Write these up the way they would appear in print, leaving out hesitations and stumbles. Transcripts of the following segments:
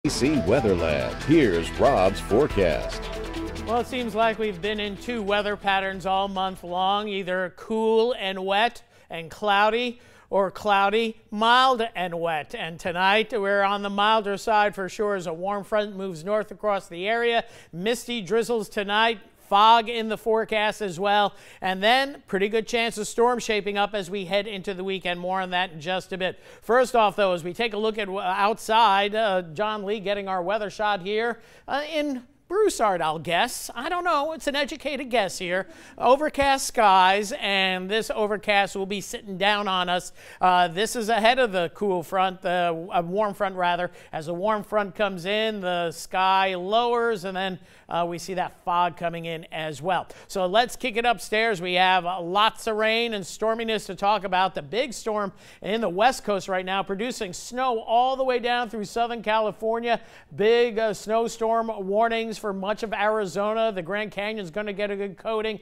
KATC Weather Lab. Here's Rob's forecast. Well, it seems like we've been in two weather patterns all month long, either cool and wet and cloudy, or cloudy, mild and wet. And tonight we're on the milder side for sure as a warm front moves north across the area. Misty drizzles tonight. Fog in the forecast as well, and then pretty good chance of storm shaping up as we head into the weekend. More on that in just a bit. First off, though, as we take a look at outside, John Lee getting our weather shot here in Broussard, I'll guess. I don't know. It's an educated guess here. Overcast skies, and this overcast will be sitting down on us. This is ahead of the cool front, a warm front rather. As the warm front comes in, the sky lowers, and then we see that fog coming in as well. So let's kick it upstairs. We have lots of rain and storminess to talk about. The big storm in the west coast right now, producing snow all the way down through Southern California. Big snowstorm warnings for much of Arizona. The Grand Canyon is going to get a good coating.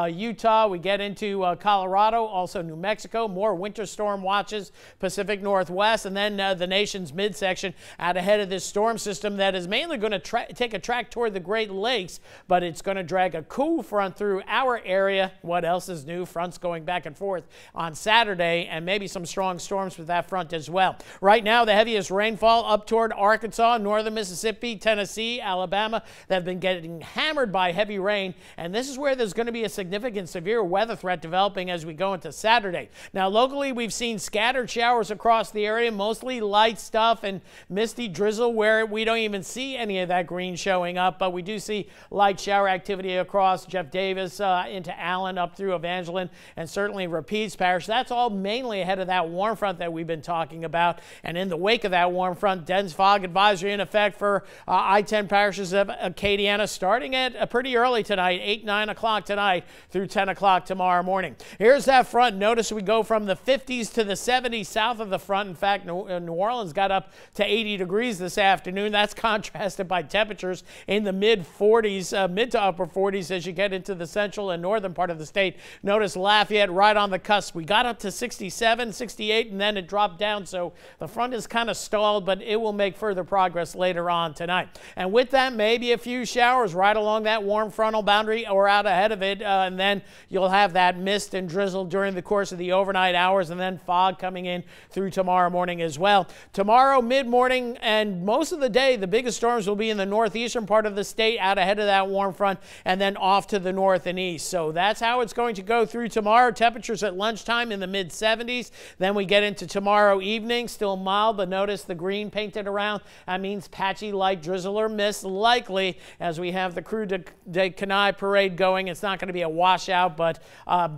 Utah, we get into Colorado, also New Mexico. More winter storm watches, Pacific Northwest, and then the nation's midsection out ahead of this storm system that is mainly going to take a track toward the Great Lakes, but it's going to drag a cool front through our area. What else is new? Fronts going back and forth on Saturday, and maybe some strong storms with that front as well. Right now, the heaviest rainfall up toward Arkansas, northern Mississippi, Tennessee, Alabama, that have been getting hammered by heavy rain, and this is where there's going to be a significant severe weather threat developing as we go into Saturday. Now, locally, we've seen scattered showers across the area, mostly light stuff and misty drizzle where we don't even see any of that green showing up, but we do see light shower activity across Jeff Davis into Allen up through Evangeline and certainly Rapides Parish. That's all mainly ahead of that warm front that we've been talking about, and in the wake of that warm front, dense fog advisory in effect for I-10 parishes of Acadiana starting at pretty early tonight, 8, 9 o'clock tonight through 10 o'clock tomorrow morning. Here's that front. Notice we go from the 50s to the 70s south of the front. In fact, New Orleans got up to 80 degrees this afternoon. That's contrasted by temperatures in the mid-40s, mid to upper 40s as you get into the central and northern part of the state. Notice Lafayette right on the cusp. We got up to 67, 68, and then it dropped down, so the front is kind of stalled, but it will make further progress later on tonight. And with that, maybe a few showers right along that warm frontal boundary or out ahead of it, and then you'll have that mist and drizzle during the course of the overnight hours, and then fog coming in through tomorrow morning as well. Tomorrow mid-morning and most of the day, the biggest storms will be in the northeastern part of the state out ahead of that warm front, and then off to the north and east. So that's how it's going to go through tomorrow. Temperatures at lunchtime in the mid-70s. Then we get into tomorrow evening, still mild, but notice the green painted around. That means patchy light drizzle or mist likely as we have the Crew de Canaille parade going. It's not going to be a washout, but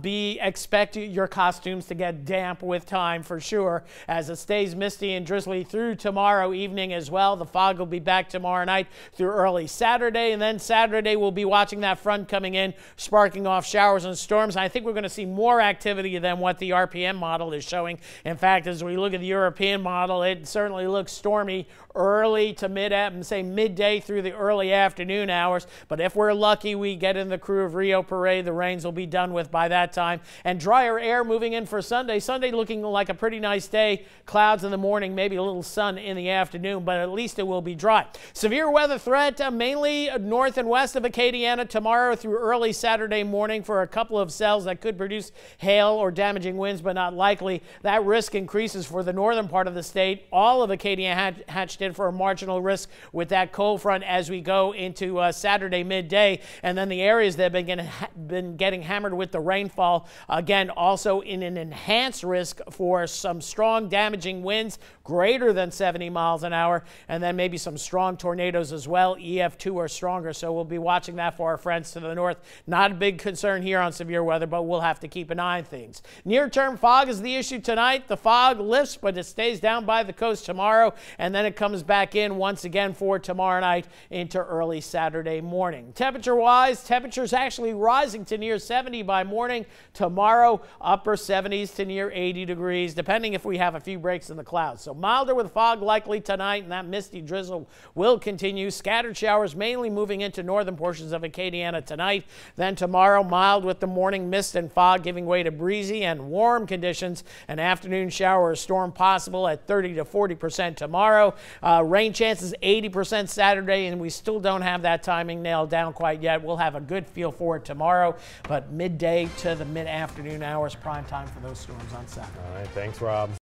expect your costumes to get damp with time for sure as it stays misty and drizzly through tomorrow evening as well. The fog will be back tomorrow night through early Saturday, and then Saturday we'll be watching that front coming in, sparking off showers and storms. I think we're going to see more activity than what the RPM model is showing. In fact, as we look at the European model, it certainly looks stormy early to midday through the early afternoon hours. But if we're lucky, we get in the Crew of Rio parade. The rains will be done with by that time. And drier air moving in for Sunday. Sunday looking like a pretty nice day. Clouds in the morning, maybe a little sun in the afternoon, but at least it will be dry. Severe weather threat mainly north and west of Acadiana tomorrow through early Saturday morning for a couple of cells that could produce hail or damaging winds, but not likely. That risk increases for the northern part of the state. All of Acadia hatched in for a marginal risk with that cold front as we go into Saturday midday, and then the areas that have been getting hammered with the rainfall, again, also in an enhanced risk for some strong damaging winds greater than 70 miles an hour, and then maybe some strong tornadoes as well, EF2 or stronger. So we'll be watching that for our friends to the north. Not a big concern here on severe weather, but we'll have to keep an eye on things. Near-term fog is the issue tonight. The fog lifts, but it stays down by the coast tomorrow, and then it comes back in once again for tomorrow night into early Saturday morning. Temperature-wise, temperatures actually rising to near 70 by morning. Tomorrow, upper 70s to near 80 degrees, depending if we have a few breaks in the clouds. So milder with fog likely tonight, and that misty drizzle will continue. Scattered showers mainly moving into northern portions of Acadiana tonight. Then tomorrow, mild with the morning mist and fog giving way to breezy and warm conditions. An afternoon shower or storm possible at 30 to 40% tomorrow. Rain chances 80% Saturday, and we still don't have that timing nailed down quite yet. We'll have a good feel for it tomorrow, but midday to the mid-afternoon hours, prime time for those storms on Saturday. All right, thanks, Rob.